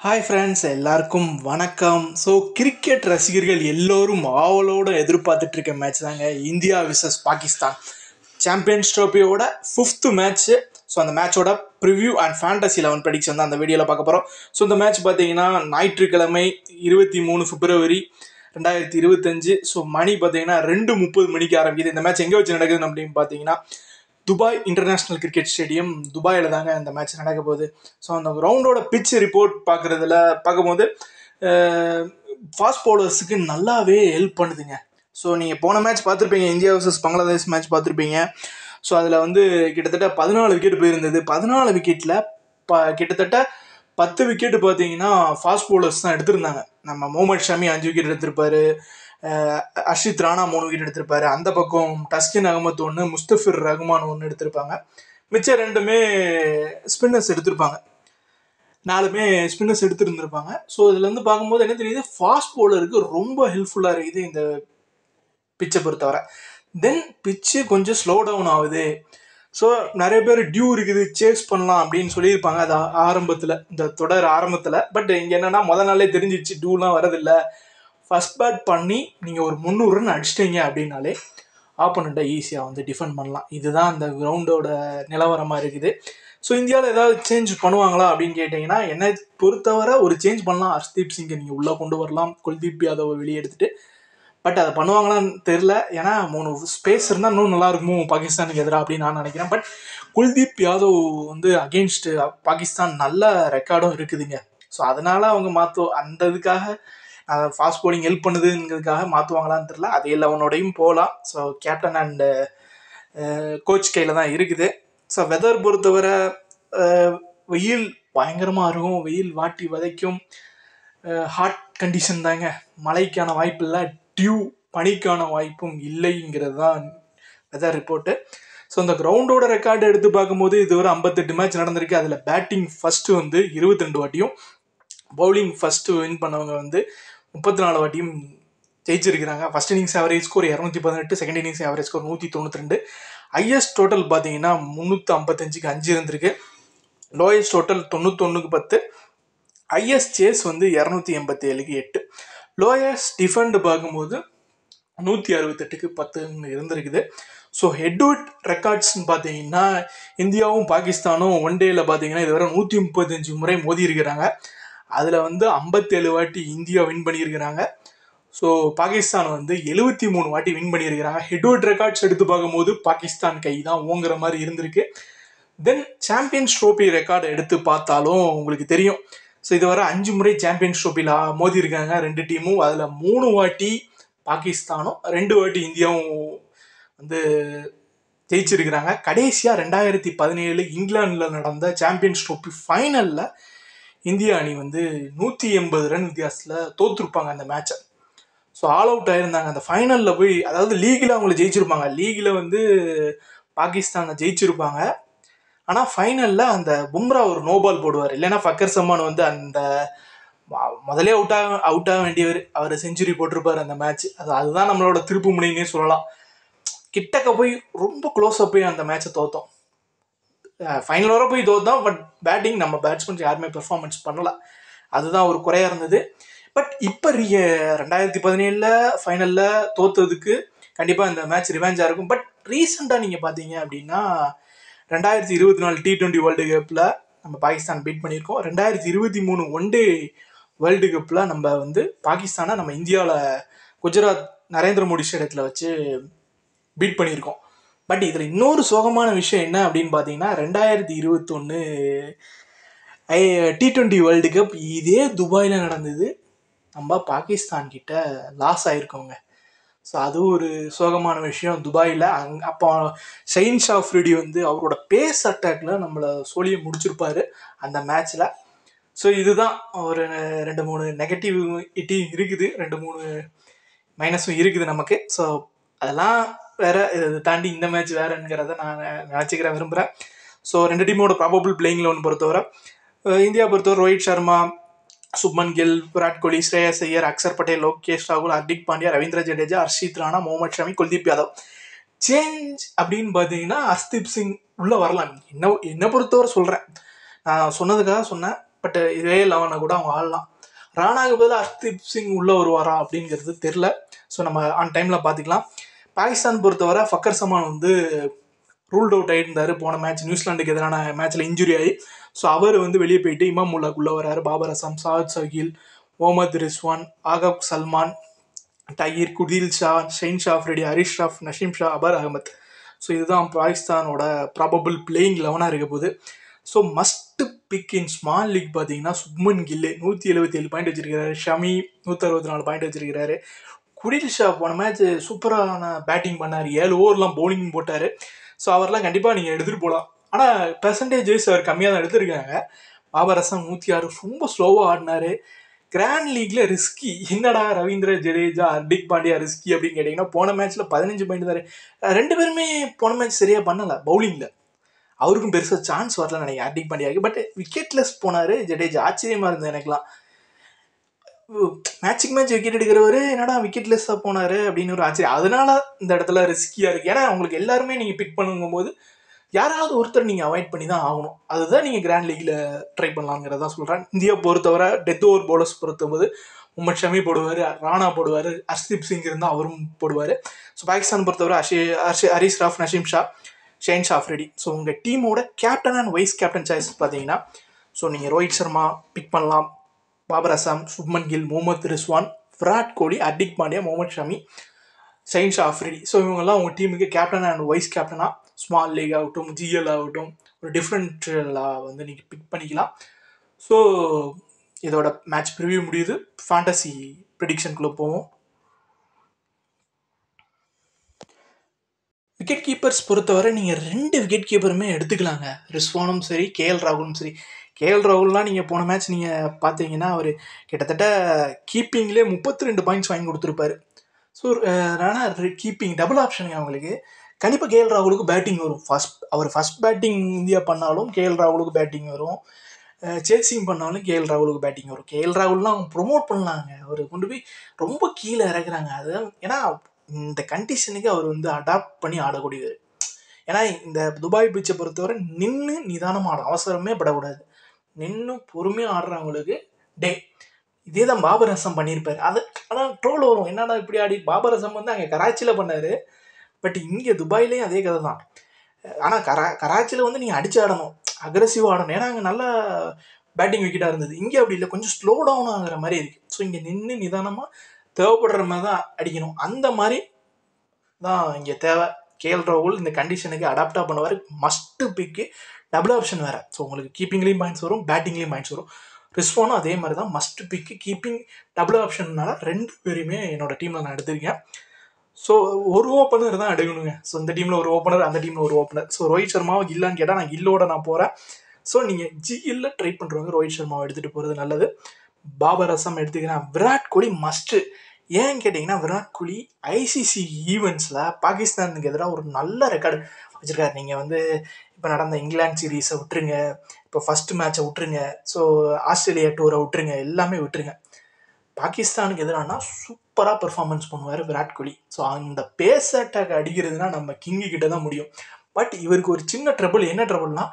Hi friends, எல்லாருக்கும் வணக்கம். So cricket ரசிகர்கள் எல்லோரும் ஆவலோடு எதிர்பார்த்துட்டு இருக்க மேட்ச் தாங்க இந்தியா விசஸ் பாகிஸ்தான் சாம்பியன்ஸ் ட்ரோஃபியோட 5th மேட்ச்சு. ஸோ அந்த மேட்சோட ப்ரிவ்யூ அண்ட் ஃபேண்டசி 11 ப்ரெடிக்ஷன் தான் அந்த வீடியோவில் பார்க்க போகிறோம். ஸோ இந்த மேட்ச் பார்த்தீங்கன்னா ஞாயிற்றுக்கிழமை 23 பிப்ரவரி 2025. ஸோ மணி பார்த்தீங்கன்னா 2:30 மணிக்கு ஆரம்பிக்குது. இந்த மேட்ச் எங்கே வச்சு நடக்குதுன்னு அப்படின்னு பார்த்தீங்கன்னா துபாய் இன்டர்நேஷ்னல் கிரிக்கெட் ஸ்டேடியம் துபாயில் தாங்க அந்த மேட்ச் நடக்க போகுது. ஸோ அந்த கிரவுண்டோட பிட்ச் ரிப்போர்ட் பார்க்கும்போது ஃபாஸ்ட் பவுலர்ஸுக்கு நல்லாவே ஹெல்ப் பண்ணுதுங்க. ஸோ நீங்கள் போன மேட்ச் பார்த்துருப்பீங்க, இந்தியா வர்சஸ் பங்களாதேஷ் மேட்ச் பார்த்துருப்பீங்க. ஸோ அதில் கிட்டத்தட்ட 14 விக்கெட் போயிருந்தது. 14 விக்கெட்டில் கிட்டத்தட்ட 10 விக்கெட்டு பார்த்தீங்கன்னா ஃபாஸ்ட் பவுலர்ஸ் தான் எடுத்திருந்தாங்க. நம்ம முகமது ஷமி 5 விக்கெட் எடுத்திருப்பாரு, அர்ஷித் ராணா 3 விக்கெட் எடுத்திருப்பாரு, அந்த பக்கம் டஸ்கின் அகமத் 1, முஸ்தபிர் ரஹ்மான் 1 எடுத்திருப்பாங்க. மிச்சம் 2மே ஸ்பின்னர்ஸ் எடுத்திருப்பாங்க. 4மே ஸ்பின்னர்ஸ் எடுத்துருந்துருப்பாங்க. ஸோ இதுலேருந்து பார்க்கும்போது என்ன தெரியுது, ஃபாஸ்ட் பவுலருக்கு ரொம்ப ஹெல்ப்ஃபுல்லாக இருக்குது இந்த பிச்சை பொறுத்தவரை. தென் பிச்சு கொஞ்சம் ஸ்லோ டவுன் ஆகுது. ஸோ நிறைய பேர் டியூ இருக்குது, சேஸ் பண்ணலாம் அப்படின்னு சொல்லியிருப்பாங்க அது ஆரம்பத்தில், இந்த தொடர் ஆரம்பத்தில். பட் இங்கே என்னென்னா முதல் நாளே தெரிஞ்சிச்சு டியூலாம் வரதில்லை. ஃபர்ஸ்ட் பேட் பண்ணி நீங்கள் ஒரு 300 ரன் அடிச்சிட்டிங்க அப்படின்னாலே ஆப்போனண்ட்டை ஈஸியாக டிஃபெண்ட் பண்ணலாம். இதுதான் அந்த கிரவுண்டோட நிலவரமாக இருக்குது. ஸோ இந்தியாவில் ஏதாவது சேஞ்ச் பண்ணுவாங்களா அப்படின்னு கேட்டிங்கன்னா, என்னை பொறுத்தவரை ஒரு சேஞ்ச் பண்ணலாம். ஹர்ஷ்தீப் சிங்கை நீங்கள் உள்ளே கொண்டு வரலாம், குல்தீப் யாதவை வெளியே எடுத்துகிட்டு. பட் அதை பண்ணுவாங்களான்னு தெரில. ஏன்னா 3 ஸ்பேஸ் இருந்தால் இன்னும் நல்லாயிருக்குமோ பாகிஸ்தானுக்கு எதிராக அப்படின்னு நான் நினைக்கிறேன். பட் குல்தீப் யாதவ் அகெயின்ஸ்ட் பாகிஸ்தான் நல்ல ரெக்கார்டும் இருக்குதுங்க. ஸோ அதனால் அவங்க அந்த இதுக்காக ஃபாஸ்ட் பவுலிங் ஹெல்ப் பண்ணுதுங்கிறதுக்காக மாற்றுவாங்களான்னு தெரில. அது 11ஓடையும் போகலாம். ஸோ கேப்டன் அண்டு கோச் கையில் தான் இருக்குது. ஸோ வெதர் பொறுத்தவரை வெயில் பயங்கரமாக இருக்கும், வெயில் வாட்டி வதைக்கும், ஹாட் கண்டிஷன் தாங்க. மழைக்கான வாய்ப்பு இல்லை, டியூ பனிக்கான வாய்ப்பும் இல்லைங்கிறது தான் வெதர் ரிப்போர்ட்டு. ஸோ இந்த கிரவுண்டோட ரெக்கார்டு எடுத்து பார்க்கும்போது இதுவரை 58 மேட்ச் நடந்திருக்கு. அதில் பேட்டிங் ஃபஸ்ட்டு 22 வாட்டியும், பவுலிங் ஃபஸ்ட்டு வின் பண்ணவங்க 34 வாட்டியும் ஜெயிச்சிருக்கிறாங்க. First innings average score 218, second innings average score 192. Highest total பார்த்தீங்கன்னா 355க்கு 5 இருந்திருக்கு. லோயஸ்ட் டோட்டல் 91க்கு 10. ஹையஸ்ட் சேஸ் 287க்கு 8. லோயஸ்ட் டிஃபெண்ட் பார்க்கும்போது 168க்கு 10 இருந்திருக்குது. ஸோ ஹெட்வுட் ரெக்கார்ட்ஸ்ன்னு பார்த்தீங்கன்னா இந்தியாவும் பாகிஸ்தானும் ஒன் டேயில் பார்த்தீங்கன்னா இதுவரை 135 முறை மோதி இருக்கிறாங்க. அதில் 57 வாட்டி இந்தியா வின் பண்ணியிருக்கிறாங்க. ஸோ பாகிஸ்தான் 73 வாட்டி வின் பண்ணியிருக்கிறாங்க. ஹெட்வுட் ரெக்கார்ட்ஸ் எடுத்து பார்க்கும்போது பாகிஸ்தான் கை தான் ஓங்குற மாதிரி இருந்திருக்கு. தென் சாம்பியன்ஸ் ட்ரோஃபி ரெக்கார்டை எடுத்து பார்த்தாலும் உங்களுக்கு தெரியும். ஸோ இதுவரை 5 முறை சாம்பியன்ஸ் ட்ரோஃபியில் மோதி இருக்காங்க 2 டீமும். அதில் 3 வாட்டி பாகிஸ்தானும் 2 வாட்டி இந்தியாவும் ஜெயிச்சிருக்கிறாங்க. கடைசியாக 2017 இங்கிலாண்டில் நடந்த சாம்பியன்ஸ் ட்ரோஃபி ஃபைனலில் இந்தியா அணி 180 ரன் வித்தியாசத்தில் தோற்றுருப்பாங்க அந்த மேட்சை. ஸோ ஆல் அவுட் ஆயிருந்தாங்க அந்த ஃபைனலில் போய். அதாவது லீகில் அவங்களை ஜெயிச்சிருப்பாங்க, லீகில் பாகிஸ்தானை ஜெயிச்சிருப்பாங்க. ஆனால் ஃபைனலில் அந்த பும்ரா ஒரு நோபால் போடுவார், இல்லைன்னா ஃபக்கர் சமான் அந்த முதலே அவுட் ஆக வேண்டியவர், அவர் செஞ்சுரி போட்டிருப்பார் அந்த மேட்ச். அதுதான் நம்மளோட திருப்பு முனைன்னே சொல்லலாம். கிட்டக்க போய் ரொம்ப க்ளோஸாக போய் அந்த மேட்சை தோற்றோம். ஃபைனல் வர போய் தோற்றோம். பட் பேட்டிங் நம்ம பேட்ஸ்மேன்ஸ் யாருமே பெர்ஃபார்மன்ஸ் பண்ணலை. அதுதான் ஒரு குறையாக இருந்தது. பட் இப்போ 2017 ஃபைனலில் தோற்றதுக்கு கண்டிப்பாக இந்த மேட்ச் ரிவெஞ்சாக இருக்கும். பட் ரீசெண்டாக நீங்கள் பார்த்தீங்க அப்படின்னா 2024 T20 வேர்ல்டு கப்பில் நம்ம பாகிஸ்தான் பீட் பண்ணியிருக்கோம். 2023 ஒன் டே வேர்ல்டு கப்பில் நம்ம பாகிஸ்தானை நம்ம இந்தியாவில் குஜராத் நரேந்திர மோடி ஸ்டேடியத்தில் வச்சு பீட் பண்ணியிருக்கோம். பட் இதில் இன்னொரு சோகமான விஷயம் என்ன அப்படின்னு பார்த்தீங்கன்னா 2021 T20 வேர்ல்டு கப் இதே துபாயில் நடந்தது. நம்ம பாகிஸ்தான் கிட்ட லாஸ் ஆகிருக்கோங்க. ஸோ அது ஒரு சோகமான விஷயம் துபாயில். அப்போ ஷஹீன் ஷா அஃப்ரிடி அவரோட பேஸ் அட்டாக்ல நம்மளை சோழியை முடிச்சிருப்பாரு அந்த மேட்ச்சில். ஸோ இதுதான் ஒரு 2-3 நெகட்டிவிட்டி இருக்குது, 2-3 மைனஸும் இருக்குது நமக்கு. ஸோ அதெல்லாம் வேற, இதை தாண்டி இந்த மேட்ச் வேறங்கிறத நான் விரும்புகிறேன். ஸோ 2 டீமோட ப்ராபபிள் பிளேயிங் 11 பொறுத்தவரை இந்தியா பொறுத்தவரை ரோஹித் சர்மா, சுப்மன் கில், விராட் கோலி, ஸ்ரேயஸ் ஐயர், அக்சர் பட்டேல், லோகேஷ் ராகுல், ஹர்திக் பாண்டியா, ரவீந்திர ஜடேஜா, ஹர்ஷித் ராணா, முகமது ஷமி, குல்தீப் யாதவ். சேஞ்ச் அப்படின்னு பார்த்தீங்கன்னா ஹர்ஷ்தீப் சிங் உள்ளே வரலாம். என்ன பொறுத்தவரை சொல்கிறேன், நான் சொன்னதுக்காக சொன்னேன். பட் இதே 11 கூட அவங்க ஆடலாம். ராணாவுக்கு பதிலாக ஹர்தீப் சிங் உள்ளே வருவாரா அப்படிங்கிறது தெரில. ஸோ நம்ம ஆன் டைமில் பார்த்துக்கலாம். பாகிஸ்தான் பொறுத்தவரை ஃபக்கர் சமான் வந்து ரூல்ட் அவுட் ஆகியிருந்தார் போன மேட்ச் நியூசிலாண்டுக்கு எதிரான மேட்ச்சில் இன்ஜுரி ஆகி. ஸோ அவர் வந்து வெளியே போயிட்டு இமாம் உல்லாக்குள்ளே வராரு. பாபர் அசாம், சாத் சகீல், முகமது ரிஸ்வான், ஆகப் சல்மான், டயீர், குடில் ஷா, ஷெயின் ஷா அஃப்ரிடி, ஹரிஷ் ஷாஃப், நஷீம் ஷா, அபர் அகமத். ஸோ இதுதான் பாகிஸ்தானோட ப்ராபபிள் பிளேயிங் 11 இருக்க போகுது. So must pick in small league பார்த்தீங்கன்னா சுப்மன் கில்லு 177 பாயிண்ட் வச்சிருக்கிறாரு. ஷமி 164 பாயிண்ட் வச்சிருக்கிறாரு. குடில் ஷா போன மேட்ச் சூப்பரான பேட்டிங் பண்ணார். 7 ஓவர்லாம் பவுலிங் போட்டார். ஸோ அவரெல்லாம் கண்டிப்பாக நீங்கள் எடுத்துகிட்டு போகலாம். ஆனால் பெர்சன்டேஜஸ் அவர் கம்மியாக தான் எடுத்திருக்காங்க. பாபர் அசாம் 106 ரொம்ப ஸ்லோவாக ஆடினார். கிராண்ட் லீக்ல ரிஸ்கி என்னடா ரவீந்திர ஜடேஜா, ஹர்திக் பாண்டியா ரிஸ்கி அப்படின்னு கேட்டிங்கன்னா போன மேட்ச்சில் 15 பாயிண்ட் தான். 2 பேருமே போன மேட்ச் சரியாக பண்ணலை பவுலிங்கில். அவருக்கும் பெருசாக சான்ஸ் வரல நினைக்கிறேன் ஹர்திக் பாண்டியாவுக்கு. பட் விக்கெட்லெஸ் போனார் ஜடேஜா. ஆச்சரியமாக இருந்தது எனக்குலாம். மேட்சுக்கு மேட்ச் விக்கெட் எடுக்கிறவர் என்னடா விக்கெட்லெஸ்ஸாக போனார் அப்படின்னு ஒரு ஆச்சரியம். அதனால இந்த இடத்துல ரிஸ்கியாக இருக்குது. ஏன்னா உங்களுக்கு எல்லாருமே நீங்கள் பிக் பண்ணுங்கும்போது யாராவது ஒருத்தர் நீங்கள் அவாய்ட் பண்ணி தான் ஆகணும். அதுதான் நீங்கள் கிராண்ட் லீக்கில் ட்ரை பண்ணலாங்கிறதா சொல்கிறேன். இந்தியா பொறுத்தவரை டெத் ஓவர் பவுலர்ஸ் பொறுத்தபோது முகமது ஷமி போடுவார், ராணா போடுவார், ஹர்தீப் சிங் இருந்தால் அவரும் போடுவார். ஸோ பாகிஸ்தான் பொறுத்தவரை ஹரிஷ் ராஃப், நஷீம் ஷா, ஷெயின் ஷா அஃப்ரிடி. ஸோ உங்கள் டீமோட captain and vice captain choice பார்த்தீங்கன்னா ஸோ நீங்கள் ரோஹித் சர்மா பிக் பண்ணலாம், பாபர் அசாம், சுப்மன் கில், முகமது ரிஸ்வான், விராட் கோலி, ஹர்திக் பாண்டியா, முகமது ஷமி, ஷெயின் ஷா அஃப்ரிடி. ஸோ இவங்கெல்லாம் உங்கள் டீமுக்கு கேப்டன் அண்ட் வைஸ் கேப்டனாக ஸ்மால் லீக் ஆகட்டும், ஜிஎல் ஆகட்டும், ஒரு டிஃப்ரெண்ட்டாக வந்து நீங்கள் பிக் பண்ணிக்கலாம். ஸோ இதோட மேட்ச் ப்ரிவியூ முடியுது. ஃபேண்டசி ப்ரிடிக்ஷனுக்குள்ளே போவோம். விக்கெட் கீப்பர்ஸ் பொறுத்தவரை நீங்கள் 2 விக்கெட் கீப்பருமே எடுத்துக்கலாங்க. ரிஸ்வானும் சரி, கேஎல் ராகுலும் சரி. கேஎல் ராகுல்லாம் நீங்கள் போன மேட்ச் நீங்கள் பார்த்தீங்கன்னா அவர் கிட்டத்தட்ட கீப்பிங்லேயே 32 பாயிண்ட்ஸ் வாங்கி கொடுத்துருப்பாரு. ஸோ ஆனால் கீப்பிங் டபுள் ஆப்ஷனுங்க அவங்களுக்கு. கண்டிப்பாக கேஎல் ராகுலுக்கு பேட்டிங் வரும். அவர் ஃபஸ்ட் பேட்டிங் இந்தியா பண்ணாலும் கேஎல் ராகுலுக்கு பேட்டிங் வரும். சேசிங் பண்ணாலும் கேஎல் ராகுலுக்கு பேட்டிங் வரும். கேஎல் ராகுல்லாம் அவங்க ப்ரொமோட் பண்ணலாங்க. அவர் கொண்டு போய் ரொம்ப கீழே இறக்குறாங்க. அதுதான் ஏன்னா இந்த கண்டிஷனுக்கு அவர் வந்து அடாப்ட் பண்ணி ஆடக்கூடியவர். ஏன்னா இந்த துபாய் பீச்சை பொறுத்தவரை நின்று நிதானமாக ஆடும், அவசரமே படக்கூடாது. நின்று பொறுமையாக ஆடுறவங்களுக்கு டே. இதே தான் பாபர் அசாம் பண்ணியிருப்பார். ஆனால் ட்ரோல் வரும், என்னடா இப்படி ஆடி. பாபர் அசாம் வந்து அங்கே கராச்சியில் பண்ணார். பட் இங்கே துபாயிலையும் அதே கதை தான். ஆனால் கராச்சியில் வந்து நீங்கள் அடிச்சு ஆடணும், அக்ரெசிவாக ஆடணும். ஏன்னா அங்கே நல்லா பேட்டிங் விக்கெட்டாக இருந்தது. இங்கே அப்படி இல்லை, கொஞ்சம் ஸ்லோ டவுன் ஆகிற மாதிரி இருக்குது. ஸோ இங்கே நின்று நிதானமாக தேவைப்படுற மாதிரி தான் அடிக்கணும். அந்த மாதிரி தான் இங்கே தேவை. கேஎல் ராகுல் இந்த கண்டிஷனுக்கு அடாப்டாக பண்ணுவார். மஸ்ட்டு பிக்கு, டபுள் ஆப்ஷன் வேறு. ஸோ உங்களுக்கு கீப்பிங்லேயும் பாயிண்ட்ஸ் வரும், பேட்டிங்லேயும் பாயிண்ட்ஸ் வரும். ரிஸ்வானும் அதே மாதிரி தான் மஸ்ட் பிக்கு, கீப்பிங், டபுள் ஆப்ஷன்னால 2 பேருமே என்னோடய டீமில் நான் எடுத்திருக்கேன். ஸோ ஒரு ஓப்பனர் தான் எடுக்கணுங்க. ஸோ இந்த டீமில் ஒரு ஓப்பனர், அந்த டீமில் ஒரு ஓப்பனர். ஸோ ரோஹித் சர்மாவை கில்லான்னு கேட்டால் நான் கில்லோட நான் போகிறேன். ஸோ நீங்கள் ஜிஎல்ல ட்ரை பண்ணுறவங்க ரோஹித் சர்மாவை எடுத்துகிட்டு போகிறது நல்லது. பாபர் அசாம் எடுத்துக்கிறேன். விராட் கோலி மஸ்ட்டு. ஏன்னு கேட்டிங்கன்னா விராட் கோலி ஐசிசி ஈவெண்ட்ஸில் பாகிஸ்தானுக்கு எதிராக ஒரு நல்ல ரெக்கார்டு வச்சுருக்காரு. நீங்கள் வந்து இப்போ நடந்த இங்கிலாந்து சீரீஸை விட்டுருங்க, இப்போ ஃபஸ்ட்டு மேட்சை விட்டுருங்க, ஸோ ஆஸ்திரேலியா டூரை விட்டுருங்க, எல்லாமே விட்டுருங்க. பாகிஸ்தானுக்கு எதிரானா சூப்பராக பெர்ஃபார்மன்ஸ் பண்ணுவார் விராட் கோலி. ஸோ அந்த பேஸ் அட்டாக் அடிக்கிறதுனா நம்ம கிங்கு கிட்ட தான் முடியும். பட் இவருக்கு ஒரு சின்ன ட்ரபிள். என்ன ட்ரபிள்னா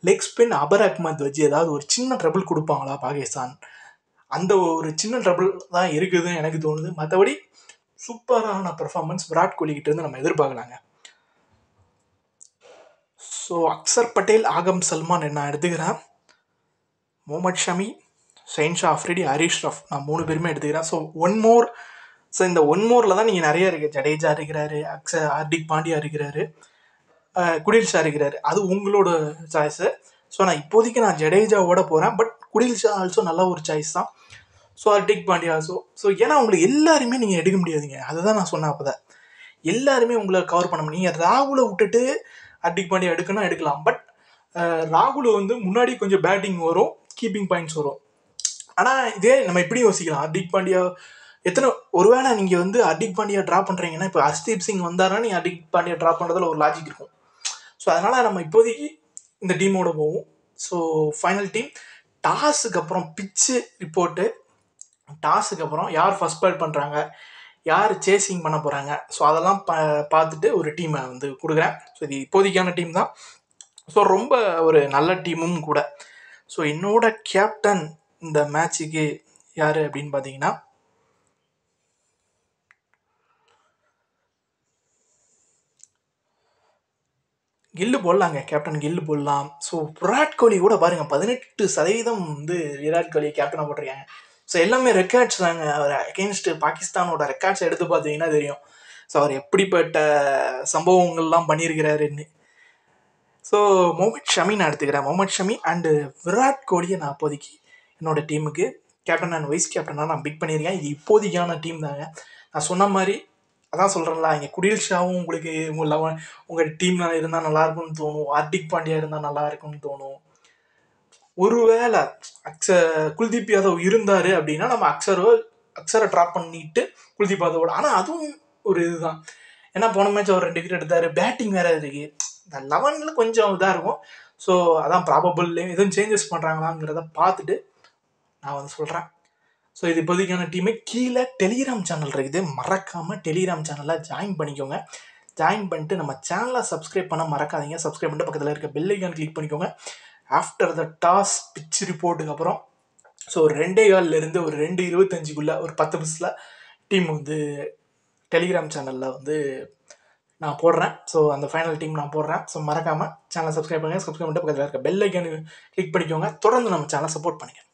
லெக் ஸ்பின் அபர் அஹ்மத் வச்சு ஏதாவது ஒரு சின்ன ட்ரபிள் கொடுப்பாங்களா பாகிஸ்தான், அந்த ஒரு சின்ன ட்ரபிள் தான் இருக்குதுன்னு எனக்கு தோணுது. மற்றபடி சூப்பரான பெர்ஃபார்மன்ஸ் விராட் கோலி கிட்டேருந்து நம்ம எதிர்பார்க்கலாங்க. ஸோ அக்சர் பட்டேல், ஆகம் சல்மான் நான் எடுத்துக்கிறேன். முகமது ஷமி, ஷெயின் ஷா அஃப்ரிடி, ஹரிஷ் ராஃப் நான் 3 பேருமே எடுத்துக்கிறேன். So one more. ஸோ இந்த ஒன் மோரில் தான் நீங்கள் நிறைய இருக்குது. ஜடேஜா இருக்கிறாரு, ஹர்திக் பாண்டியா இருக்கிறாரு, குடில் ஷா இருக்கிறாரு. அது உங்களோட சாய்ஸு. ஸோ நான் இப்போதைக்கு ஜடேஜாவோட போகிறேன். பட் குடில் ஷா ஆல்சோ நல்ல ஒரு சாய்ஸ் தான். So Hardik Pandya also. So ஏன்னா உங்களுக்கு எல்லாருமே நீங்கள் எடுக்க முடியாதுங்க. அதுதான் நான் சொன்னேன். அப்போ தான் எல்லாருமே உங்களை கவர் பண்ண முடியும். நீங்கள் ராகுலை விட்டுட்டு ஹர்திக் பாண்டியா எடுக்கணும், எடுக்கலாம். பட் ராகுல் வந்து முன்னாடி கொஞ்சம் பேட்டிங் வரும், கீப்பிங் பாயிண்ட்ஸ் வரும். ஆனால் இதே நம்ம எப்படி யோசிக்கலாம், ஹர்திக் பாண்டியா ஒருவேளை நீங்கள் வந்து ஹர்திக் பாண்டியா ட்ராப் பண்ணுறீங்கன்னா, இப்போ ஹர்தீப் சிங் வந்தாருன்னா நீங்கள் ஹர்திக் பாண்டியா ட்ராப் பண்ணுறதுல ஒரு லாஜிக் இருக்கும். ஸோ அதனால் நம்ம இப்போதைக்கு இந்த டீமோட போவோம். ஸோ ஃபைனல் டீம் டாஸுக்கு அப்புறம் பிச்சு ரிப்போர்ட்டு, டாஸுக்கு அப்புறம் யார் ஃபஸ்ட் பேட் பண்ணுறாங்க, யார் சேசிங் பண்ண போகிறாங்க, ஸோ அதெல்லாம் பார்த்துட்டு ஒரு டீமை வந்து கொடுக்குறேன். ஸோ இது இப்போதைக்கான டீம் தான். ஸோ ரொம்ப ஒரு நல்ல டீமும் கூட. ஸோ என்னோட கேப்டன் இந்த மேட்சுக்கு யார் அப்படின்னு பார்த்தீங்கன்னா கில்லு போடலாங்க, கேப்டன் கில்லு போடலாம். ஸோ விராட் கோலி கூட பாருங்கள் 18% வந்து விராட் கோலி கேப்டனாக போட்டிருக்காங்க. ஸோ எல்லாமே ரெக்கார்ட்ஸ் தாங்க. அவர் அகெயின்ஸ்ட் பாகிஸ்தானோட ரெக்கார்ட்ஸ் எடுத்து பார்த்தீங்கன்னா தெரியும். ஸோ அவர் எப்படிப்பட்ட சம்பவங்கள்லாம் பண்ணியிருக்கிறாருன்னு. ஸோ முகமது ஷமி நான் எடுத்துக்கிறேன். முகமது ஷமி அண்டு விராட் கோலியை நான் அப்போதைக்கு என்னோடய டீமுக்கு கேப்டன் அண்ட் வைஸ் கேப்டனாக நான் பிக் பண்ணியிருக்கேன். இது இப்போதைக்கான டீம் தாங்க. நான் சொன்ன மாதிரி அதான் சொல்கிறேன்ல, இங்கே குடில் ஷாவும் உங்களுக்கு உங்கள் டீமில் இருந்தால் நல்லாயிருக்கும்னு தோணும். ஹார்திக் பாண்டியா இருந்தால் நல்லா இருக்கும்னு தோணும். ஒருவேளை குல்தீப் யாதவ் இருந்தார் அப்படின்னா நம்ம அக்ஸரை ட்ராப் பண்ணிட்டு குல்தீப் யாதவோட. ஆனால் அதுவும் ஒரு இதுதான். ஏன்னா போன மேட்ச் அவர் 2 விக்கெட் எடுத்தார். பேட்டிங் வேறு இருக்குது. இந்த 11ல் கொஞ்சம் இதாக இருக்கும். ஸோ அதான் ப்ராபபிள் எதுவும் சேஞ்சஸ் பண்ணுறாங்களாங்கிறத பார்த்துட்டு நான் வந்து சொல்கிறேன். ஸோ இது இப்போதைக்கான டீமே. கீழே டெலிகிராம் சேனல் இருக்குது, மறக்காமல் டெலிகிராம் சேனலில் ஜாயின் பண்ணிக்கோங்க. ஜாயின் பண்ணிட்டு நம்ம சேனலை சப்ஸ்கிரைப் பண்ண மறக்காதீங்க. சப்ஸ்கிரைப் பண்ணிட்டு பக்கத்தில் இருக்க பெல் ஐக்கான் கிளிக் பண்ணிக்கோங்க. ஆஃப்டர் த டாஸ் பிச் ரிப்போர்ட்டுக்கு அப்புறம் ஸோ ஒரு 2:15 ஒரு 2:25 ஒரு 10 நிமிஷத்தில் டீம் வந்து டெலிகிராம் சேனலில் வந்து நான் போடுறேன். ஸோ அந்த ஃபைனல் டீம் நான் போடுறேன். ஸோ மறக்காமல் சேனலை சப்ஸ்கிரைப் பண்ணுங்கள். சப்ஸ்கிரைப் பண்ணிட்டு பக்கத்தில் இருக்க பெல் ஐக்கான் கிளிக் பண்ணிக்கோங்க. தொடர்ந்து நம்ம சேனலை சப்போர்ட் பண்ணுங்கள்.